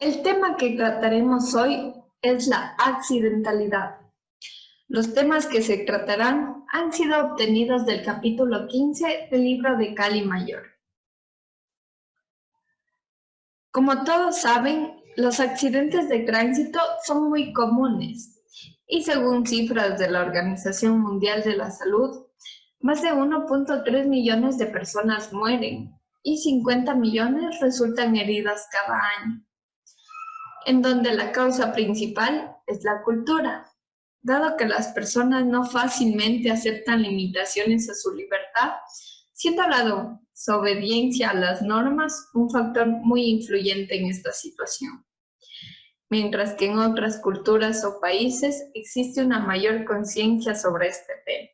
El tema que trataremos hoy es la accidentalidad. Los temas que se tratarán han sido obtenidos del capítulo 15 del libro de Cali Mayor. Como todos saben, los accidentes de tránsito son muy comunes y según cifras de la Organización Mundial de la Salud, más de 1.3 millones de personas mueren y 50 millones resultan heridas cada año, en donde la causa principal es la cultura, dado que las personas no fácilmente aceptan limitaciones a su libertad, siendo la desobediencia a las normas un factor muy influyente en esta situación. Mientras que en otras culturas o países existe una mayor conciencia sobre este tema.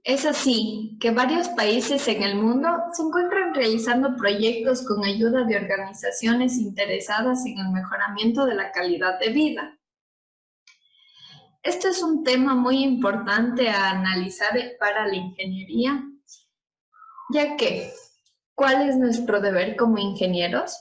Es así que varios países en el mundo se encuentran realizando proyectos con ayuda de organizaciones interesadas en el mejoramiento de la calidad de vida. Este es un tema muy importante a analizar para la ingeniería, ya que, ¿cuál es nuestro deber como ingenieros?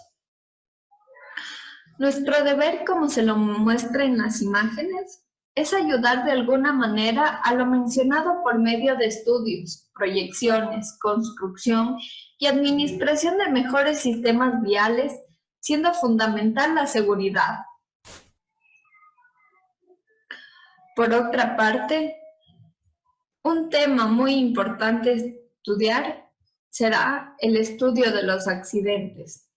Nuestro deber, como se lo muestra en las imágenes, es ayudar de alguna manera a lo mencionado por medio de estudios, proyecciones, construcción y administración de mejores sistemas viales, siendo fundamental la seguridad. Por otra parte, un tema muy importante estudiar será el estudio de los accidentes.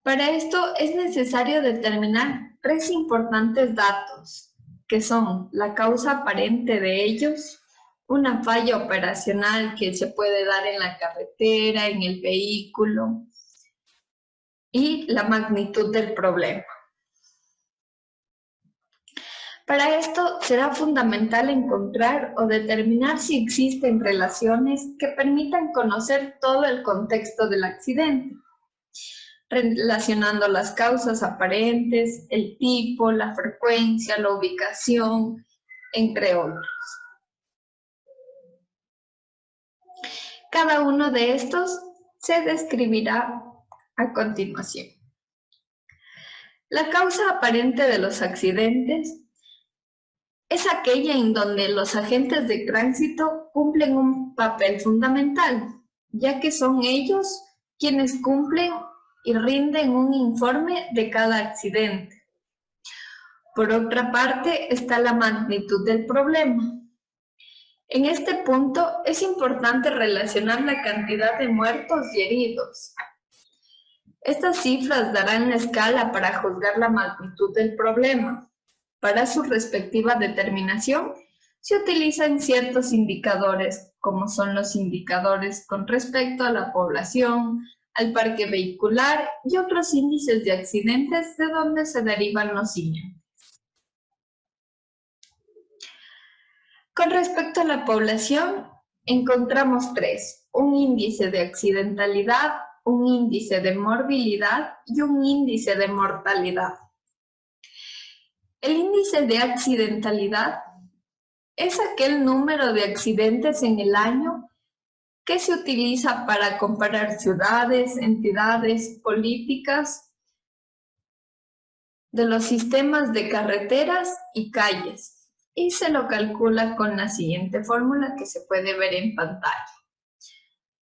Para esto es necesario determinar tres importantes datos, que son la causa aparente de ellos, una falla operacional que se puede dar en la carretera, en el vehículo, y la magnitud del problema. Para esto será fundamental encontrar o determinar si existen relaciones que permitan conocer todo el contexto del accidente, relacionando las causas aparentes, el tipo, la frecuencia, la ubicación, entre otros. Cada uno de estos se describirá a continuación. La causa aparente de los accidentes es aquella en donde los agentes de tránsito cumplen un papel fundamental, ya que son ellos quienes cumplen y rinden un informe de cada accidente. Por otra parte, está la magnitud del problema. En este punto es importante relacionar la cantidad de muertos y heridos. Estas cifras darán la escala para juzgar la magnitud del problema. Para su respectiva determinación, se utilizan ciertos indicadores, como son los indicadores con respecto a la población, al parque vehicular y otros índices de accidentes de donde se derivan los siguientes. Con respecto a la población, encontramos tres: un índice de accidentalidad, un índice de morbilidad y un índice de mortalidad. El índice de accidentalidad es aquel número de accidentes en el año que se utiliza para comparar ciudades, entidades, políticas de los sistemas de carreteras y calles, y se lo calcula con la siguiente fórmula que se puede ver en pantalla,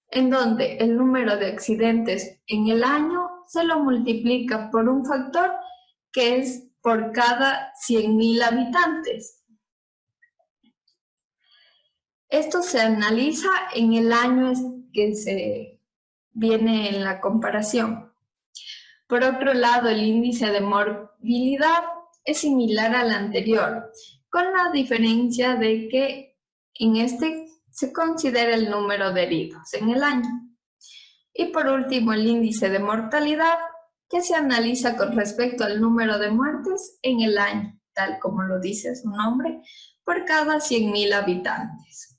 en donde el número de accidentes en el año se lo multiplica por un factor que es por cada 100.000 habitantes. Esto se analiza en el año que se viene en la comparación. Por otro lado, el índice de morbilidad es similar al anterior, con la diferencia de que en este se considera el número de heridos en el año. Y por último, el índice de mortalidad, que se analiza con respecto al número de muertes en el año, tal como lo dice su nombre, por cada 100.000 habitantes.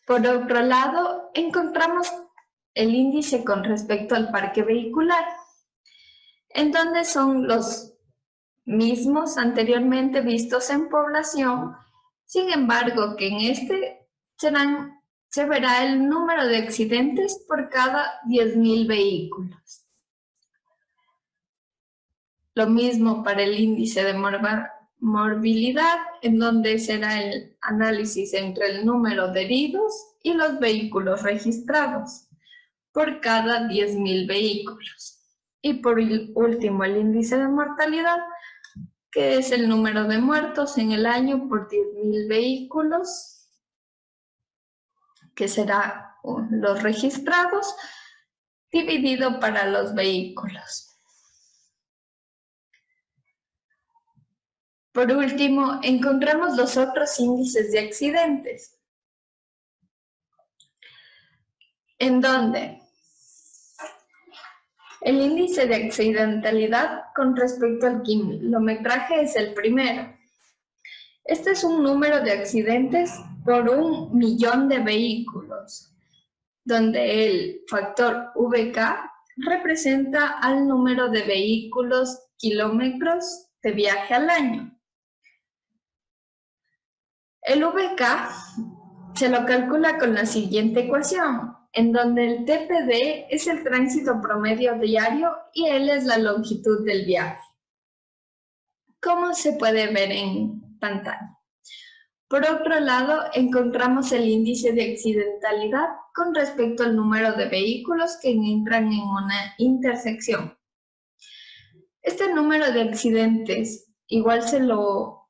Por otro lado, encontramos el índice con respecto al parque vehicular, en donde son los mismos anteriormente vistos en población, sin embargo que en este serán se verá el número de accidentes por cada 10.000 vehículos. Lo mismo para el índice de morbilidad, en donde será el análisis entre el número de heridos y los vehículos registrados por cada 10.000 vehículos. Y por último, el índice de mortalidad, que es el número de muertos en el año por 10.000 vehículos, que será los registrados, dividido para los vehículos. Por último, encontramos los otros índices de accidentes, en donde el índice de accidentalidad con respecto al kilometraje es el primero. Este es un número de accidentes por 1.000.000 de vehículos, donde el factor VK representa al número de vehículos kilómetros de viaje al año. El VK se lo calcula con la siguiente ecuación, en donde el TPD es el tránsito promedio diario y L es la longitud del viaje, como se puede ver en pantalla. Por otro lado, encontramos el índice de accidentalidad con respecto al número de vehículos que entran en una intersección. Este número de accidentes igual se lo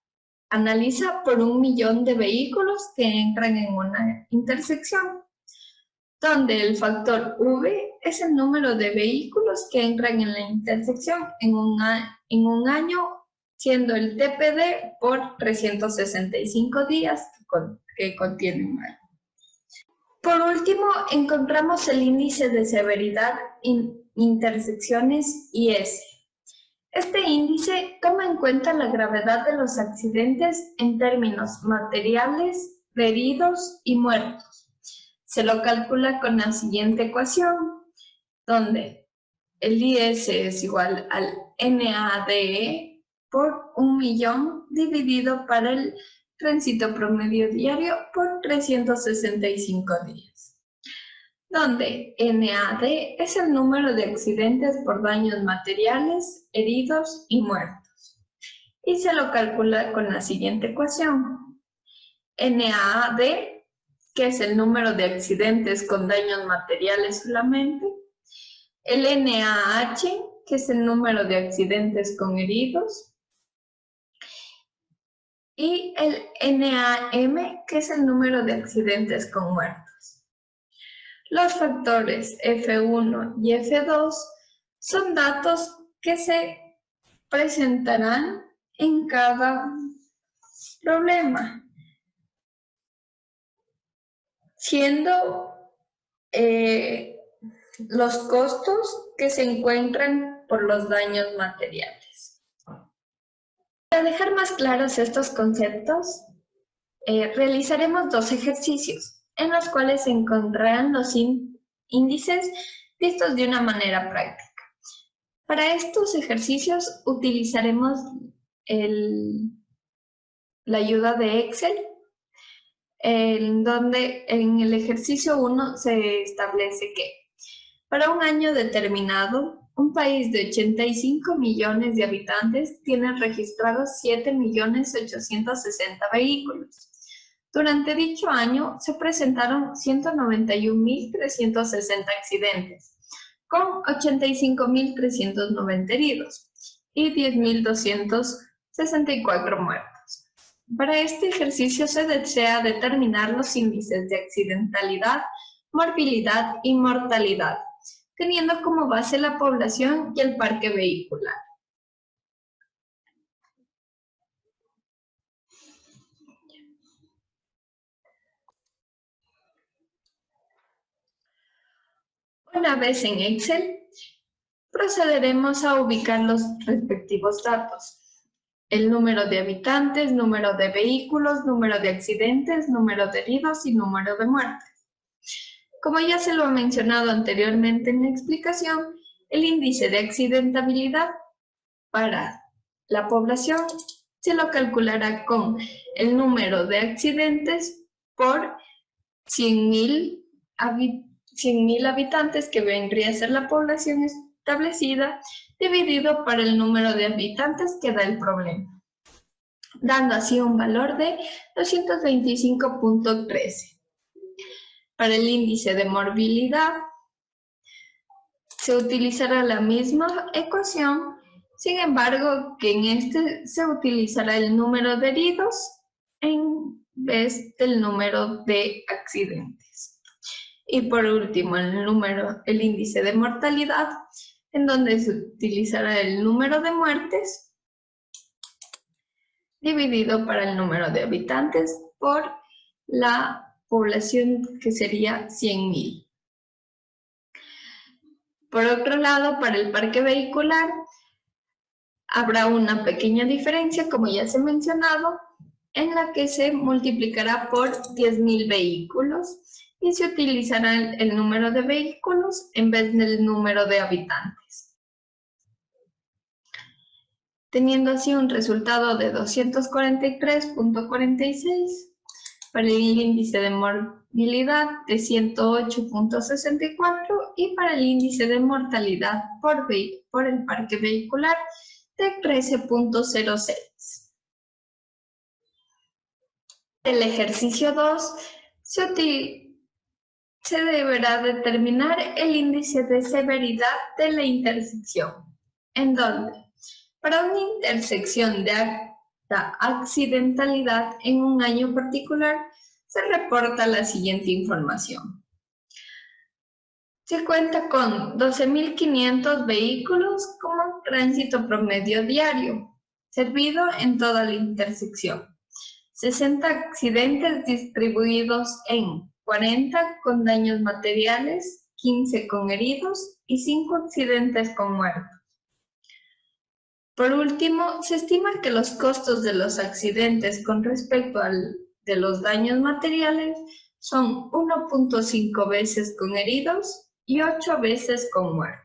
analiza por 1.000.000 de vehículos que entran en una intersección, donde el factor V es el número de vehículos que entran en la intersección en un año, siendo el TPD por 365 días que contiene un año. Por último, encontramos el índice de severidad en intersecciones IS. Este índice toma en cuenta la gravedad de los accidentes en términos materiales, de heridos y muertos. Se lo calcula con la siguiente ecuación, donde el IS es igual al NADE por 1.000.000 dividido para el tránsito promedio diario por 365 días, donde NAD es el número de accidentes por daños materiales, heridos y muertos. Y se lo calcula con la siguiente ecuación. NAD, que es el número de accidentes con daños materiales solamente, el NaH, que es el número de accidentes con heridos, y el NaM, que es el número de accidentes con muertos. Los factores F1 y F2 son datos que se presentarán en cada problema, siendo los costos que se encuentran por los daños materiales. Para dejar más claros estos conceptos, realizaremos dos ejercicios en los cuales se encontrarán los índices vistos de una manera práctica. Para estos ejercicios utilizaremos la ayuda de Excel, en donde en el ejercicio 1 se establece que para un año determinado, un país de 85 millones de habitantes tiene registrados 7.860.000 vehículos. Durante dicho año se presentaron 191.360 accidentes, con 85.390 heridos y 10.264 muertos. Para este ejercicio se desea determinar los índices de accidentalidad, morbilidad y mortalidad, teniendo como base la población y el parque vehicular. Una vez en Excel, procederemos a ubicar los respectivos datos. El número de habitantes, número de vehículos, número de accidentes, número de heridos y número de muertes. Como ya se lo he mencionado anteriormente en la explicación, el índice de accidentabilidad para la población se lo calculará con el número de accidentes por 100.000 habitantes, que vendría a ser la población establecida, dividido por el número de habitantes que da el problema, dando así un valor de 225.13. Para el índice de morbilidad se utilizará la misma ecuación, sin embargo que en este se utilizará el número de heridos en vez del número de accidentes. Y por último, el índice de mortalidad, en donde se utilizará el número de muertes dividido para el número de habitantes por la población, que sería 100.000. Por otro lado, para el parque vehicular habrá una pequeña diferencia, como ya se ha mencionado, en la que se multiplicará por 10.000 vehículos y se utilizará el número de vehículos en vez del número de habitantes, teniendo así un resultado de 243.46 para el índice de morbilidad de 108.64 y para el índice de mortalidad por el parque vehicular de 13.06. El ejercicio 2 se deberá determinar el índice de severidad de la intersección, en donde para una intersección de alta accidentalidad en un año particular se reporta la siguiente información. Se cuenta con 12.500 vehículos como tránsito promedio diario, servido en toda la intersección. 60 accidentes distribuidos en 40 con daños materiales, 15 con heridos y 5 accidentes con muertos. Por último, se estima que los costos de los accidentes con respecto al de los daños materiales son 1.5 veces con heridos y 8 veces con muertos.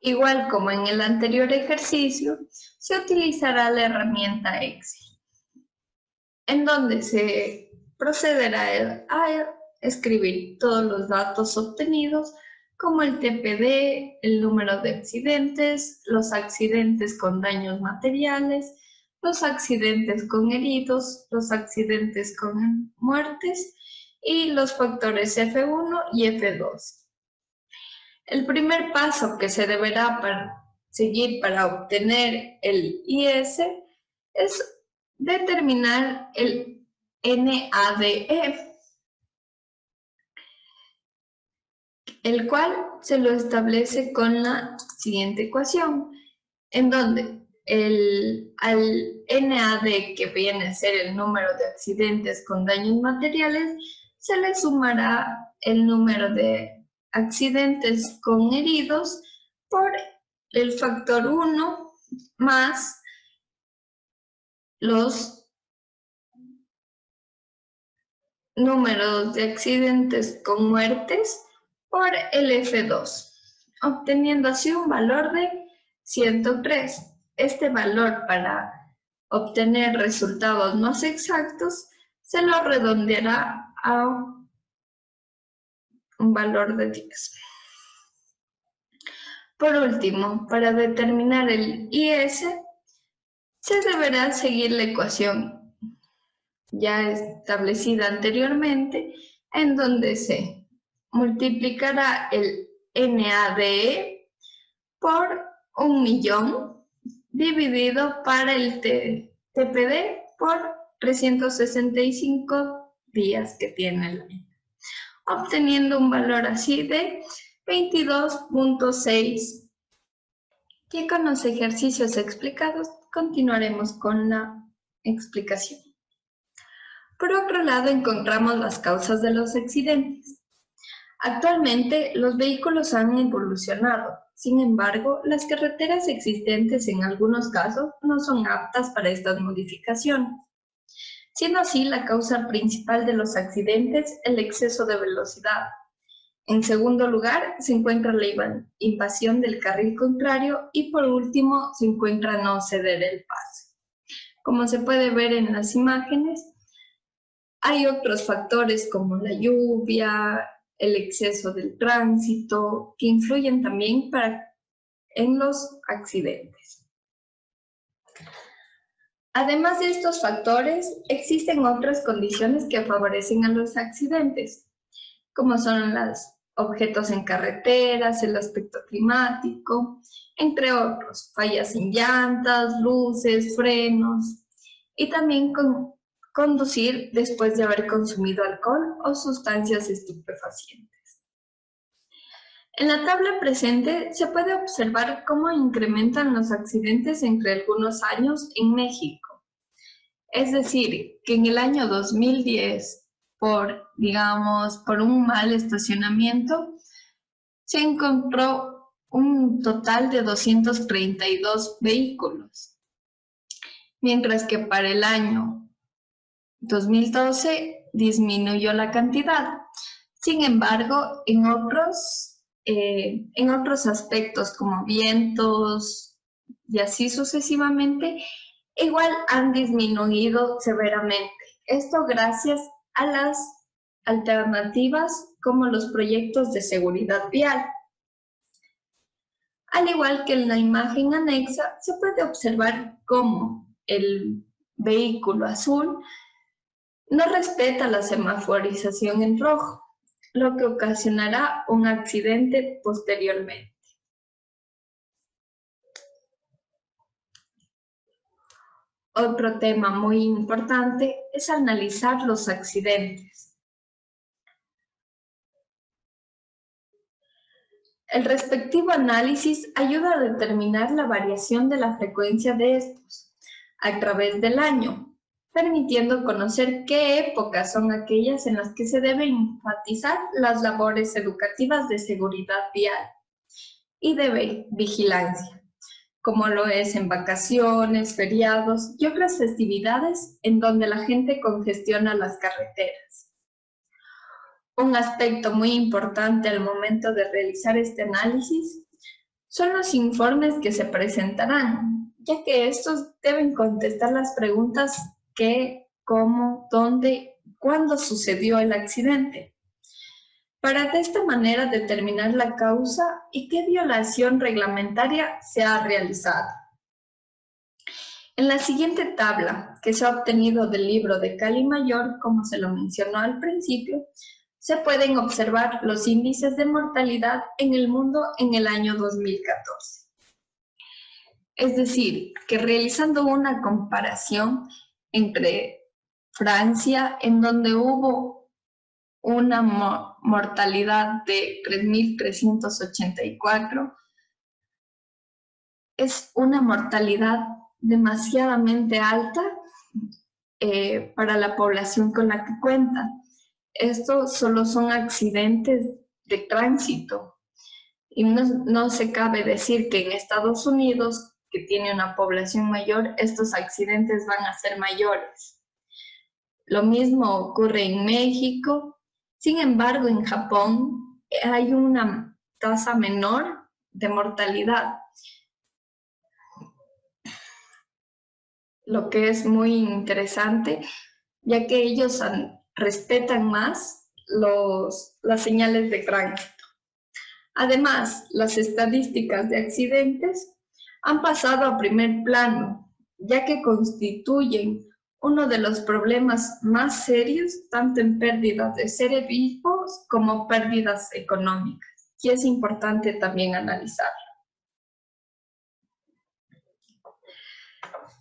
Igual como en el anterior ejercicio, se utilizará la herramienta Excel, en donde se procederá a escribir todos los datos obtenidos, como el TPD, el número de accidentes, los accidentes con daños materiales, los accidentes con heridos, los accidentes con muertes y los factores F1 y F2. El primer paso que se deberá seguir para obtener el IS es determinar el NADE, el cual se lo establece con la siguiente ecuación, en donde al NAD, que viene a ser el número de accidentes con daños materiales, se le sumará el número de accidentes con heridos por el factor 1 más los números de accidentes con muertes por el F2, obteniendo así un valor de 103. Este valor, para obtener resultados más exactos, se lo redondeará a un valor de 10. Por último, para determinar el IS, se deberá seguir la ecuación ya establecida anteriormente, en donde se multiplicará el NADE por 1.000.000 dividido para el TPD por 365 días que tiene el año, obteniendo un valor así de 22.6. Y con los ejercicios explicados continuaremos con la explicación. Por otro lado, encontramos las causas de los accidentes. Actualmente, los vehículos han evolucionado. Sin embargo, las carreteras existentes en algunos casos no son aptas para estas modificaciones, siendo así la causa principal de los accidentes el exceso de velocidad, En segundo lugar, se encuentra la invasión del carril contrario y por último se encuentra no ceder el paso. Como se puede ver en las imágenes, hay otros factores como la lluvia, el exceso del tránsito, que influyen también en los accidentes. Además de estos factores, existen otras condiciones que favorecen a los accidentes, como son los objetos en carreteras, el aspecto climático, entre otros, fallas en llantas, luces, frenos, y también conducir después de haber consumido alcohol o sustancias estupefacientes. En la tabla presente se puede observar cómo incrementan los accidentes entre algunos años en México. Es decir, que en el año 2010, por un mal estacionamiento, se encontró un total de 232 vehículos, mientras que para el año 2012 disminuyó la cantidad. Sin embargo, en otros aspectos como vientos y así sucesivamente, igual han disminuido severamente. Esto gracias a las alternativas como los proyectos de seguridad vial. Al igual que en la imagen anexa, se puede observar cómo el vehículo azul no respeta la semaforización en rojo, lo que ocasionará un accidente posteriormente. Otro tema muy importante es analizar los accidentes. El respectivo análisis ayuda a determinar la variación de la frecuencia de estos a través del año, permitiendo conocer qué épocas son aquellas en las que se deben enfatizar las labores educativas de seguridad vial y de vigilancia, como lo es en vacaciones, feriados y otras festividades en donde la gente congestiona las carreteras. Un aspecto muy importante al momento de realizar este análisis son los informes que se presentarán, ya que estos deben contestar las preguntas qué, cómo, dónde, cuándo sucedió el accidente, para de esta manera determinar la causa y qué violación reglamentaria se ha realizado. En la siguiente tabla, que se ha obtenido del libro de Cali Mayor, como se lo mencionó al principio, se pueden observar los índices de mortalidad en el mundo en el año 2014. Es decir, que realizando una comparación entre Francia, en donde hubo una mortalidad de 3.384, es una mortalidad demasiadamente alta para la población con la que cuenta. Estos solo son accidentes de tránsito y no se cabe decir que en Estados Unidos, que tiene una población mayor, estos accidentes van a ser mayores. Lo mismo ocurre en México. Sin embargo, en Japón hay una tasa menor de mortalidad, lo que es muy interesante, ya que ellos respetan más las señales de tránsito. Además, las estadísticas de accidentes han pasado a primer plano, ya que constituyen uno de los problemas más serios, tanto en pérdidas de seres vivos como pérdidas económicas, y es importante también analizarlo.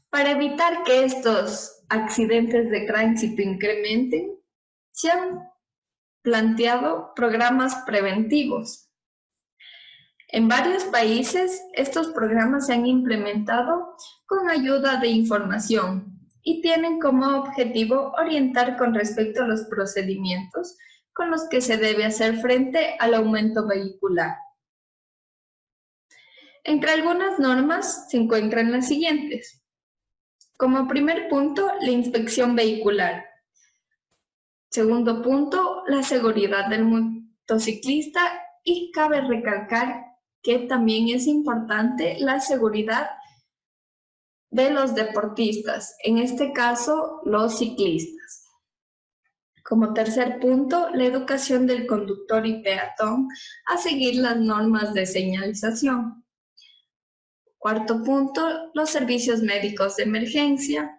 Para evitar que estos accidentes de tránsito incrementen, se han planteado programas preventivos. En varios países, estos programas se han implementado con ayuda de información y tienen como objetivo orientar con respecto a los procedimientos con los que se debe hacer frente al aumento vehicular. Entre algunas normas se encuentran las siguientes. Como primer punto, la inspección vehicular. Segundo punto, la seguridad del motociclista y cabe recalcar que también es importante la seguridad de los deportistas, en este caso los ciclistas. Como tercer punto, la educación del conductor y peatón a seguir las normas de señalización. Cuarto punto, los servicios médicos de emergencia,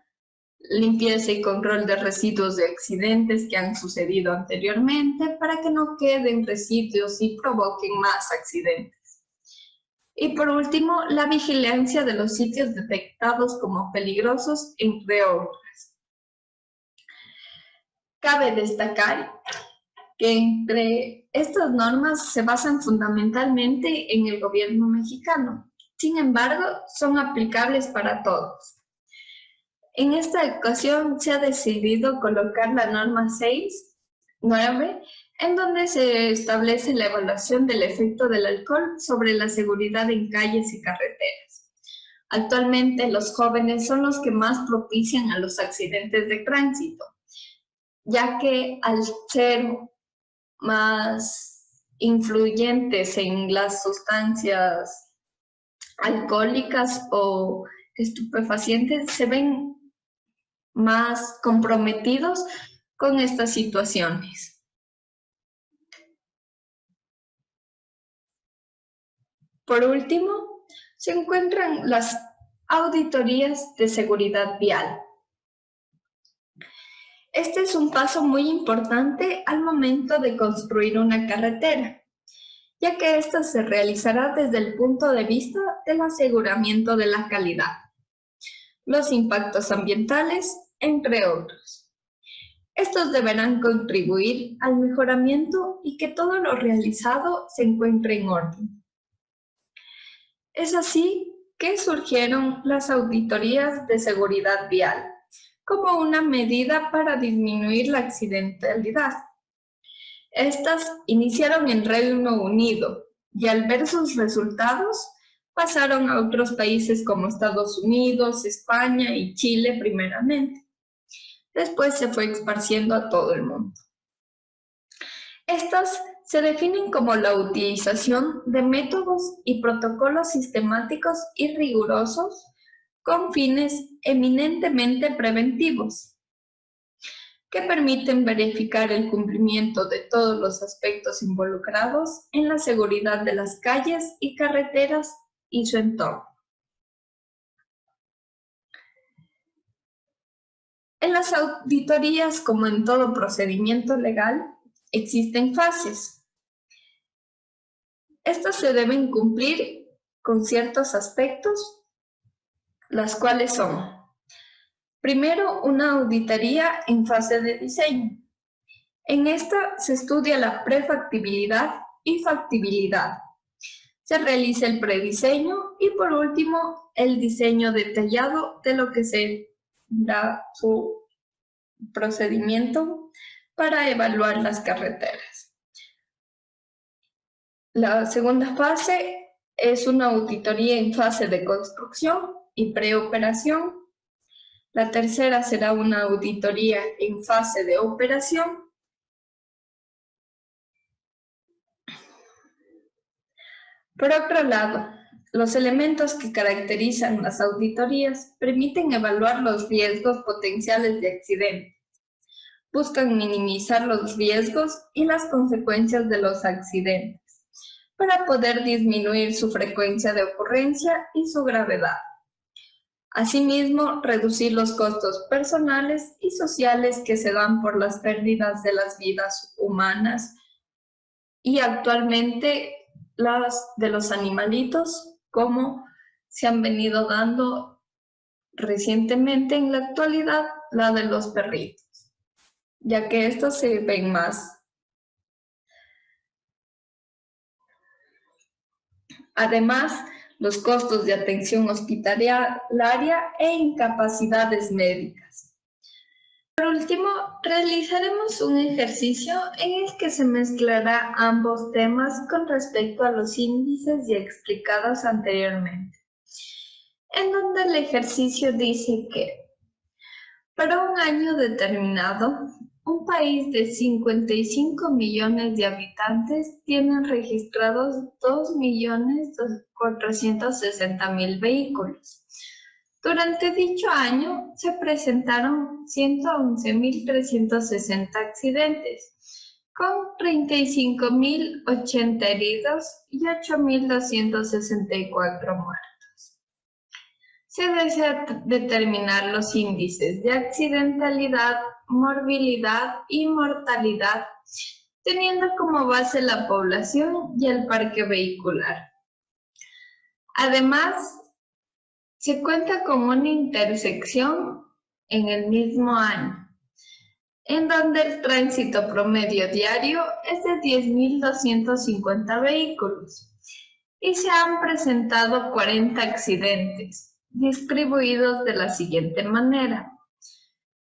limpieza y control de residuos de accidentes que han sucedido anteriormente para que no queden residuos y provoquen más accidentes. Y por último, la vigilancia de los sitios detectados como peligrosos, entre otras. Cabe destacar que entre estas normas se basan fundamentalmente en el gobierno mexicano. Sin embargo, son aplicables para todos. En esta ocasión se ha decidido colocar la norma 6.9, en donde se establece la evaluación del efecto del alcohol sobre la seguridad en calles y carreteras. Actualmente los jóvenes son los que más propician a los accidentes de tránsito, ya que al ser más influyentes en las sustancias alcohólicas o estupefacientes, se ven más comprometidos con estas situaciones. Por último, se encuentran las auditorías de seguridad vial. Este es un paso muy importante al momento de construir una carretera, ya que esta se realizará desde el punto de vista del aseguramiento de la calidad, los impactos ambientales, entre otros. Estos deberán contribuir al mejoramiento y que todo lo realizado se encuentre en orden. Es así que surgieron las auditorías de seguridad vial como una medida para disminuir la accidentalidad. Estas iniciaron en Reino Unido y al ver sus resultados pasaron a otros países como Estados Unidos, España y Chile primeramente. Después se fue esparciendo a todo el mundo. Estas se definen como la utilización de métodos y protocolos sistemáticos y rigurosos con fines eminentemente preventivos, que permiten verificar el cumplimiento de todos los aspectos involucrados en la seguridad de las calles y carreteras y su entorno. En las auditorías, como en todo procedimiento legal, existen fases. Estas se deben cumplir con ciertos aspectos, las cuales son: primero, una auditoría en fase de diseño. En esta se estudia la prefactibilidad y factibilidad. Se realiza el prediseño y por último el diseño detallado de lo que será su procedimiento para evaluar las carreteras. La segunda fase es una auditoría en fase de construcción y preoperación. La tercera será una auditoría en fase de operación. Por otro lado, los elementos que caracterizan las auditorías permiten evaluar los riesgos potenciales de accidente. Buscan minimizar los riesgos y las consecuencias de los accidentes para poder disminuir su frecuencia de ocurrencia y su gravedad. Asimismo, reducir los costos personales y sociales que se dan por las pérdidas de las vidas humanas y actualmente las de los animalitos, como se han venido dando recientemente en la actualidad, la de los perritos, ya que estos se ven más. Además, los costos de atención hospitalaria e incapacidades médicas. Por último, realizaremos un ejercicio en el que se mezclará ambos temas con respecto a los índices ya explicados anteriormente, en donde el ejercicio dice que para un año determinado, un país de 55 millones de habitantes tiene registrados 2.460.000 vehículos. Durante dicho año se presentaron 111.360 accidentes, con 35.080 heridos y 8.264 muertos. Se desea determinar los índices de accidentalidad, morbilidad y mortalidad, teniendo como base la población y el parque vehicular. Además, se cuenta con una intersección en el mismo año, en donde el tránsito promedio diario es de 10.250 vehículos y se han presentado 40 accidentes, distribuidos de la siguiente manera: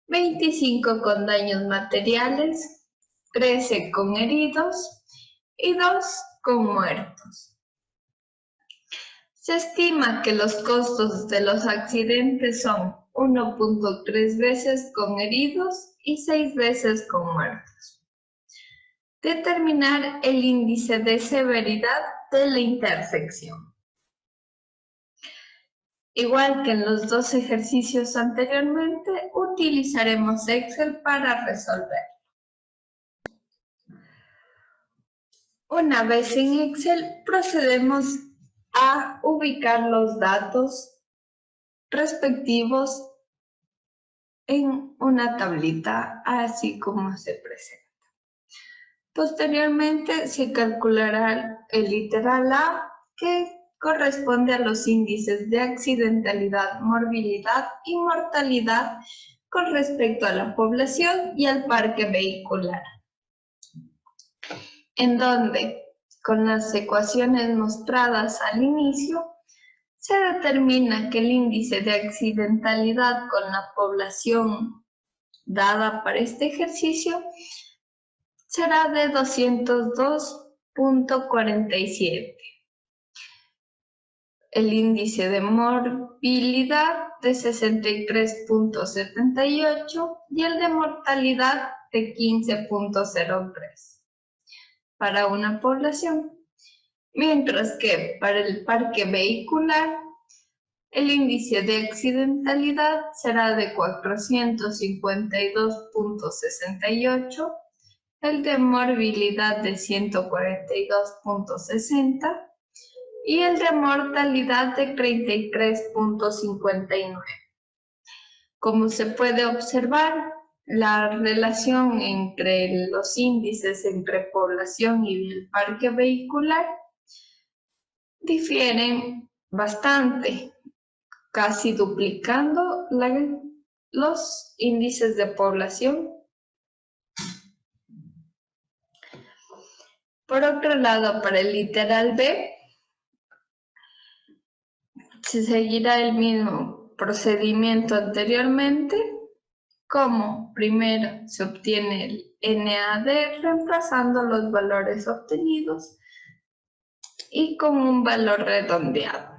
25 con daños materiales, 13 con heridos y 2 con muertos. Se estima que los costos de los accidentes son 1.3 veces con heridos y 6 veces con muertos. Determinar el índice de severidad de la intersección. Igual que en los dos ejercicios anteriormente, utilizaremos Excel para resolver. Una vez en Excel, procedemos a ubicar los datos respectivos en una tablita, así como se presenta. Posteriormente se calculará el literal A, que corresponde a los índices de accidentalidad, morbilidad y mortalidad con respecto a la población y al parque vehicular, en donde, con las ecuaciones mostradas al inicio, se determina que el índice de accidentalidad con la población dada para este ejercicio será de 202.47. El índice de morbilidad de 63.78 y el de mortalidad de 15.03 para una población, mientras que para el parque vehicular el índice de accidentalidad será de 452.68, el de morbilidad de 142.60 y el de mortalidad de 33.59. Como se puede observar, la relación entre los índices entre población y el parque vehicular difieren bastante, casi duplicando los índices de población. Por otro lado, para el literal B, se seguirá el mismo procedimiento anteriormente, como primero se obtiene el NAD reemplazando los valores obtenidos y con un valor redondeado.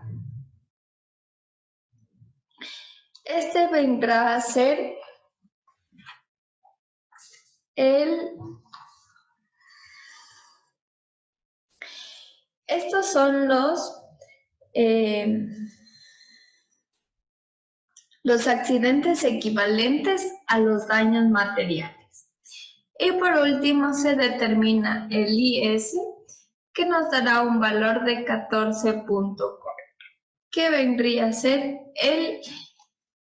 Este vendrá a ser estos son los accidentes equivalentes a los daños materiales. Y por último se determina el IS, que nos dará un valor de 14.4, que vendría a ser el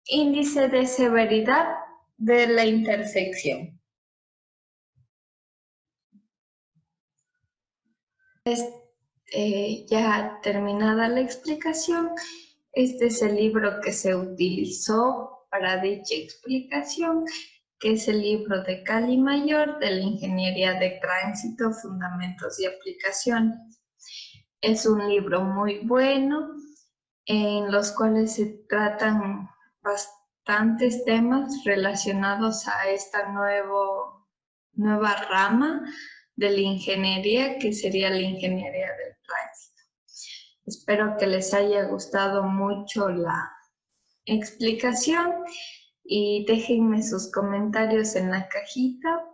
índice de severidad de la intersección. Ya terminada la explicación, este es el libro que se utilizó para dicha explicación, que es el libro de Cali Mayor de la Ingeniería de Tránsito, Fundamentos y Aplicaciones. Es un libro muy bueno, en los cuales se tratan bastantes temas relacionados a esta nueva rama de la ingeniería, que sería la ingeniería del tránsito. Espero que les haya gustado mucho la explicación y déjenme sus comentarios en la cajita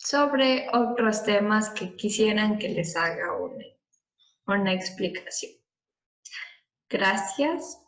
sobre otros temas que quisieran que les haga una explicación. Gracias.